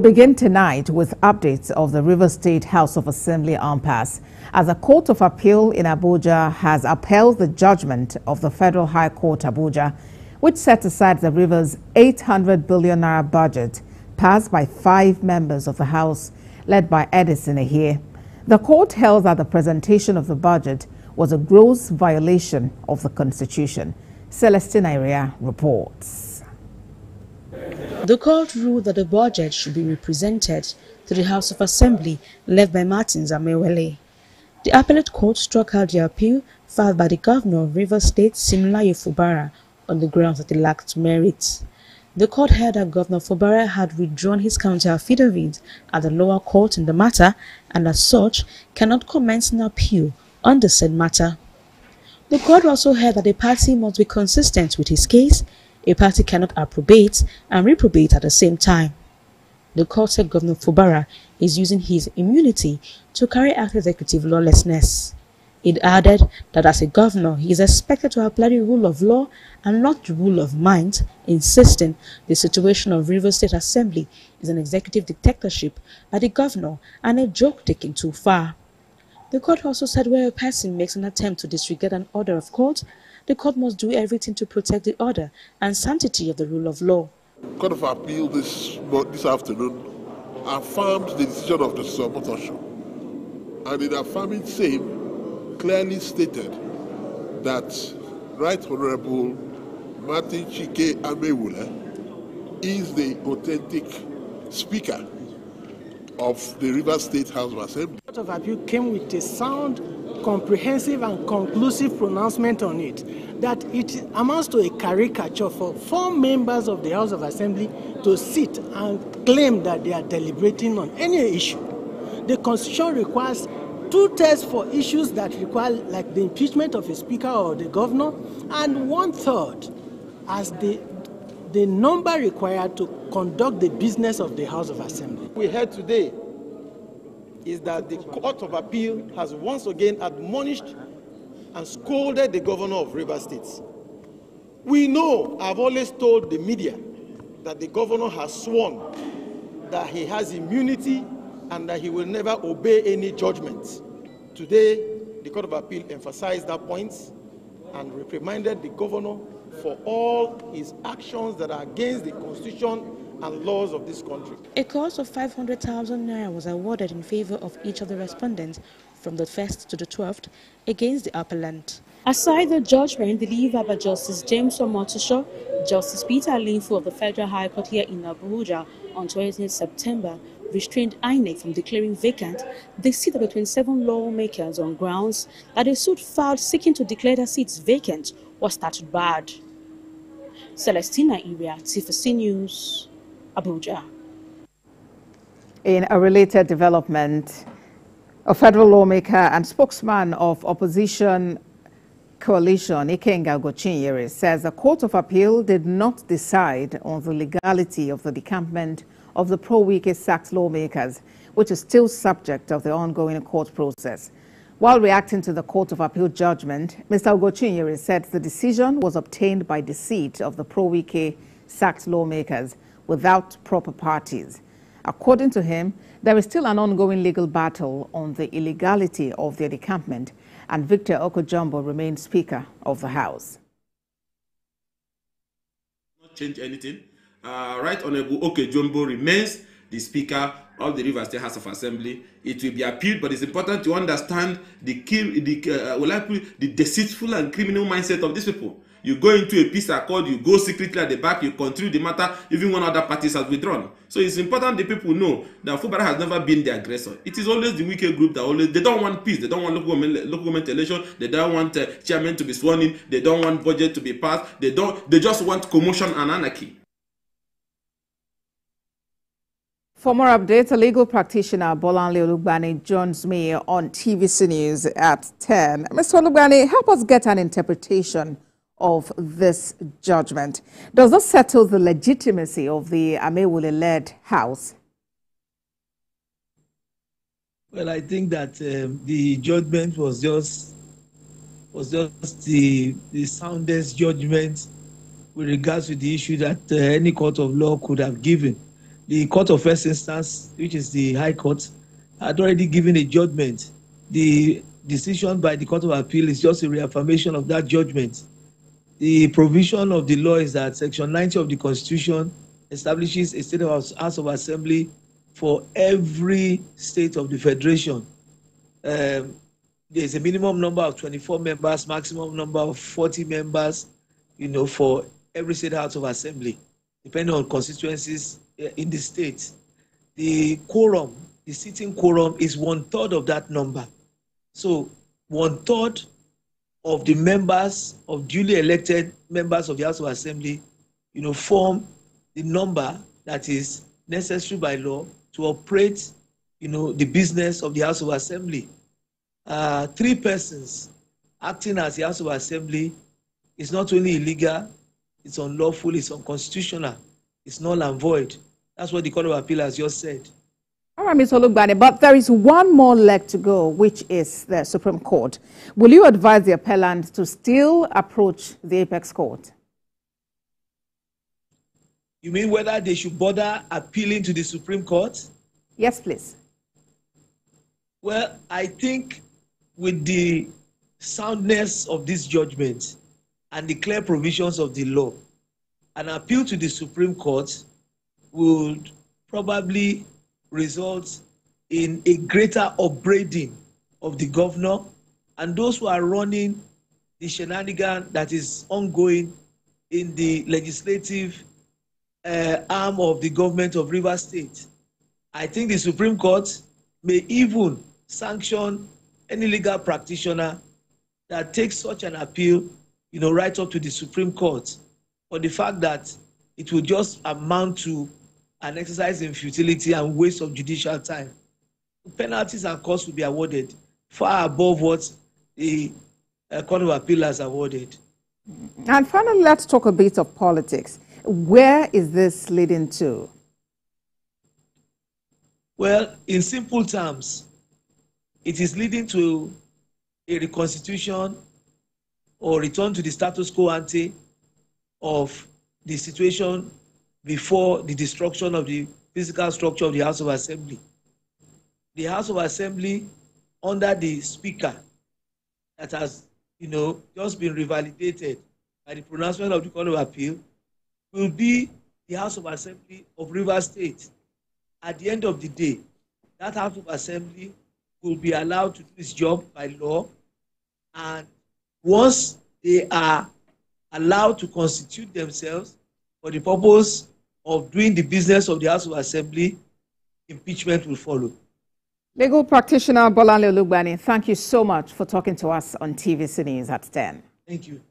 begin tonight with updates of the Rivers State House of Assembly impasse, as a Court of Appeal in Abuja has upheld the judgment of the Federal High Court Abuja, which set aside the Rivers' 800 billion naira budget passed by 5 members of the House, led by Edison Ehie. The court held that the presentation of the budget was a gross violation of the Constitution. Celestina Area reports. The court ruled that the budget should be represented to the House of Assembly led by Martins Amewele. The appellate court struck out the appeal filed by the governor of Rivers State, Siminalayi Fubara, on the grounds that it lacked merit. The court held that Governor Fubara had withdrawn his counter affidavit at the lower court in the matter and as such cannot commence an appeal on the said matter. The court also held that the party must be consistent with his case. A party cannot approbate and reprobate at the same time. The court said Governor Fubara is using his immunity to carry out executive lawlessness. It added that as a governor, he is expected to apply the rule of law and not the rule of mind, insisting the situation of Rivers State Assembly is an executive dictatorship by the governor and a joke taken too far. The court also said where a person makes an attempt to disregard an order of court, the court must do everything to protect the order and sanctity of the rule of law. Court of Appeal this afternoon affirmed the decision of the Supreme, and in affirming same clearly stated that Right Honorable Martin Chike Amewule is the authentic Speaker of the Rivers State House of Assembly. The Court of Appeal came with a sound, comprehensive and conclusive pronouncement on it, that it amounts to a caricature for 4 members of the House of Assembly to sit and claim that they are deliberating on any issue. The Constitution requires 2/3 for issues that require, like the impeachment of a speaker or the governor, and 1/3 as the number required to conduct the business of the House of Assembly. We heard today is that the Court of Appeal has once again admonished and scolded the governor of Rivers State. We know, I've always told the media, that the governor has sworn that he has immunity and that he will never obey any judgment. Today, the Court of Appeal emphasized that point and reprimanded the governor for all his actions that are against the Constitution and laws of this country. A cost of 500,000 naira was awarded in favor of each of the respondents from the 1st to the 12th against the appellant. Aside the judgment delivered by Justice James Omotosho, Justice Peter Linfo of the Federal High Court here in Abuja on 20th September restrained INEC from declaring vacant the seat of the 27 lawmakers on grounds that a suit filed seeking to declare their seats vacant was statute barred. Celestina Area, TVC News, Abuja. In a related development, a federal lawmaker and spokesman of opposition coalition, Ikenga Gochinyere, says the Court of Appeal did not decide on the legality of the decampment of the pro-Wike sacked lawmakers, which is still subject of the ongoing court process. While reacting to the Court of Appeal judgment, Mr. Gochinyere said the decision was obtained by deceit of the pro-Wike sacked lawmakers without proper parties. According to him, there is still an ongoing legal battle on the illegality of their decampment, and Victor Okojumbo remains Speaker of the House. Not change anything. Right Honorable Okojumbo remains the Speaker of the Rivers State House of Assembly. It will be appealed, but it's important to understand the deceitful and criminal mindset of these people. You go into a peace accord, you go secretly at the back, you continue the matter, even when other parties have withdrawn. So it's important the people know that Fubara has never been the aggressor. It is always the wicked group that they don't want peace, they don't want local government election, they don't want chairman to be sworn in, they don't want budget to be passed, they just want commotion and anarchy. For more updates, a legal practitioner, Bolanle Olugbani, joins me on TVC News at 10. Mr. Olugbani, help us get an interpretation of this judgment. Does this settle the legitimacy of the Amewule-led House? Well, I think that the judgment was just the soundest judgment with regards to the issue that any court of law could have given. the Court of First Instance, which is the High Court, had already given a judgment. The decision by the Court of Appeal is just a reaffirmation of that judgment. The provision of the law is that Section 90 of the Constitution establishes a state House of Assembly for every state of the Federation. There's a minimum number of 24 members, maximum number of 40 members, for every state House of Assembly, depending on constituencies in the state. The quorum, the sitting quorum, is 1/3 of that number. So 1/3 of the members, of duly elected members of the House of Assembly, form the number that is necessary by law to operate, the business of the House of Assembly. 3 persons acting as the House of Assembly is not only illegal, it's unlawful, it's unconstitutional, it's null and void. That's what the Court of Appeal has just said. All right, Ms. Olugbani, but there is one more leg to go, which is the Supreme Court. Will you advise the appellant to still approach the Apex Court? You mean whether they should bother appealing to the Supreme Court? Yes, please. Well, I think with the soundness of this judgment and the clear provisions of the law, an appeal to the Supreme Court would probably result in a greater upbraiding of the governor and those who are running the shenanigan that is ongoing in the legislative arm of the government of Rivers State. I think the Supreme Court may even sanction any legal practitioner that takes such an appeal, right up to the Supreme Court, for the fact that it will just amount to an exercise in futility and waste of judicial time. Penalties and costs will be awarded far above what the Court of Appeal has awarded. And finally, let's talk a bit of politics. Where is this leading to? Well, in simple terms, it is leading to a reconstitution or return to the status quo ante of the situation before the destruction of the physical structure of the House of Assembly. The House of Assembly, under the Speaker, that has, just been revalidated by the pronouncement of the Court of Appeal, will be the House of Assembly of Rivers State. At the end of the day, that House of Assembly will be allowed to do its job by law, and once they are allowed to constitute themselves for the purpose of doing the business of the House of Assembly, impeachment will follow. Legal practitioner Bolanle Olugbani, thank you so much for talking to us on TVC News at 10. Thank you.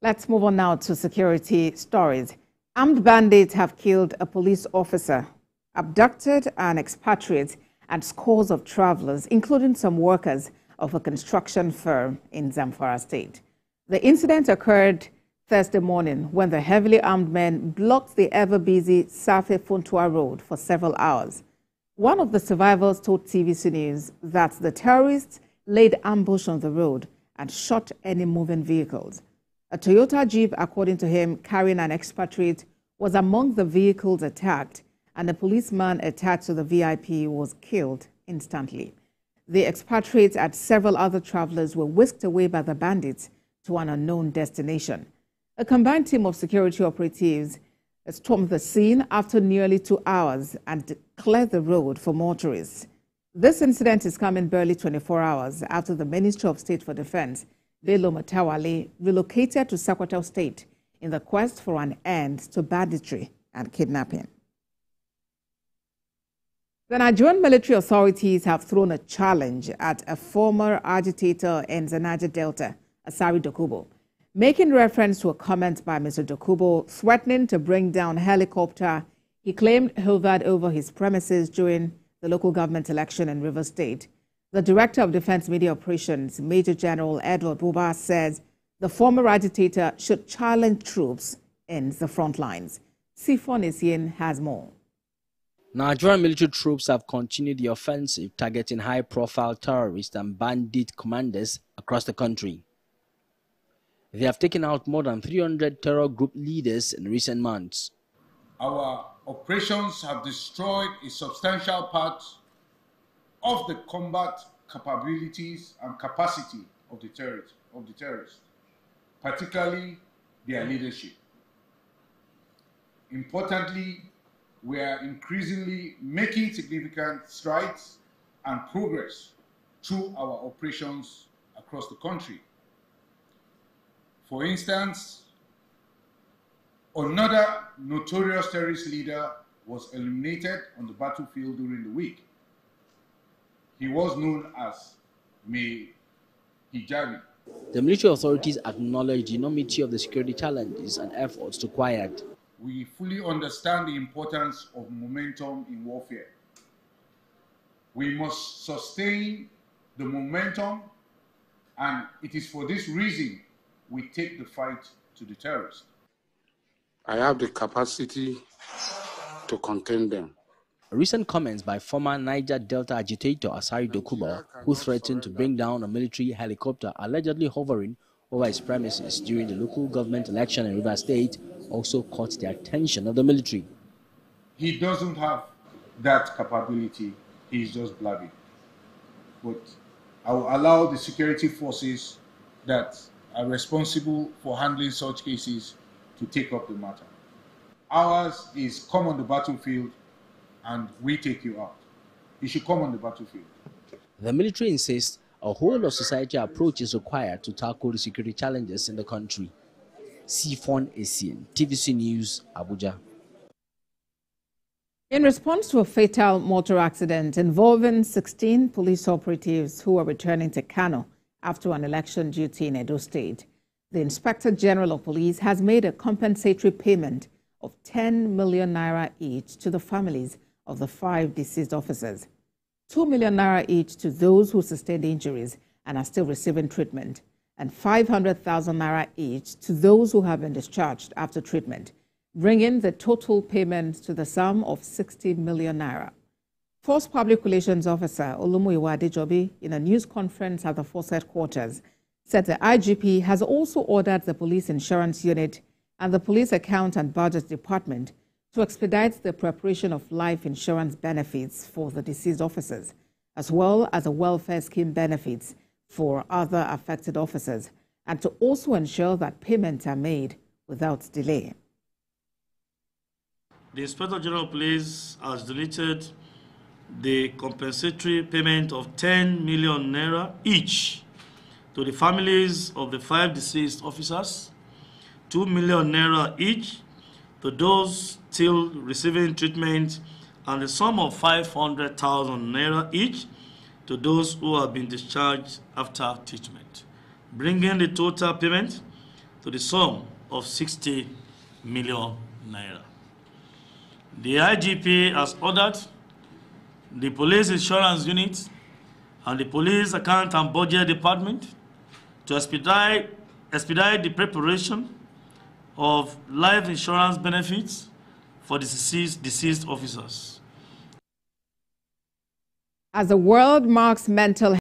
Let's move on now to security stories. Armed bandits have killed a police officer, abducted an expatriate, and scores of travelers, including some workers of a construction firm in Zamfara State. The incident occurred Thursday morning when the heavily armed men blocked the ever-busy Safe-Funtua Road for several hours. One of the survivors told TVC News that the terrorists laid ambush on the road and shot any moving vehicles. A Toyota Jeep, according to him, carrying an expatriate, was among the vehicles attacked, and a policeman attached to the VIP was killed instantly. The expatriates and several other travelers were whisked away by the bandits to an unknown destination. A combined team of security operatives stormed the scene after nearly 2 hours and cleared the road for motorists. This incident is coming barely 24 hours after the Ministry of State for Defense, Bello Matawale, relocated to Sokoto State in the quest for an end to banditry and kidnapping. The Nigerian military authorities have thrown a challenge at a former agitator in the Niger Delta, Asari Dokubo, making reference to a comment by Mr. Dokubo threatening to bring down a helicopter he claimed hovered over his premises during the local government election in Rivers State. The Director of Defense Media Operations, Major General Edward Buba, says the former agitator should challenge troops in the front lines. Sifon Essien has more. Nigerian military troops have continued the offensive, targeting high-profile terrorists and bandit commanders across the country. They have taken out more than 300 terror group leaders in recent months. Our operations have destroyed a substantial part of the combat capabilities and capacity of the terrorists, particularly their leadership. Importantly, we are increasingly making significant strides and progress through our operations across the country. For instance, another notorious terrorist leader was eliminated on the battlefield during the week. He was known as May Hijabi. The military authorities acknowledge the enormity of the security challenges and efforts required. We fully understand the importance of momentum in warfare. We must sustain the momentum, and it is for this reason we take the fight to the terrorists. I have the capacity to contain them. Recent comments by former Niger Delta agitator Asari Dokubo, who threatened to bring down a military helicopter allegedly hovering over his premises during the local government election in Edo State, also caught the attention of the military. He doesn't have that capability, he's just blabbing. But I will allow the security forces that are responsible for handling such cases to take up the matter. Ours is come on the battlefield and we take you out. You should come on the battlefield. The military insists a whole of society approach is required to tackle the security challenges in the country. Sifon Essien, TVC News, Abuja. In response to a fatal motor accident involving 16 police operatives who were returning to Kano after an election duty in Edo State, the Inspector General of Police has made a compensatory payment of 10 million naira each to the families of the 5 deceased officers, 2 million naira each to those who sustained injuries and are still receiving treatment, and 500,000 naira each to those who have been discharged after treatment, bringing the total payment to the sum of 60 million naira. Force Public Relations Officer Olumuyiwa Adejobi, in a news conference at the Force headquarters, said the IGP has also ordered the Police Insurance Unit and the Police Account and Budget Department to expedite the preparation of life insurance benefits for the deceased officers, as well as the welfare scheme benefits for other affected officers, and to also ensure that payments are made without delay. The Inspector General of Police has deleted the compensatory payment of 10 million naira each to the families of the 5 deceased officers, 2 million naira each to those still receiving treatment, and the sum of 500,000 naira each to those who have been discharged after treatment, bringing the total payment to the sum of 60 million naira. The IGP has ordered the Police Insurance Unit and the Police Account and Budget Department to expedite the preparation of life insurance benefits for the deceased officers. As the world marks mental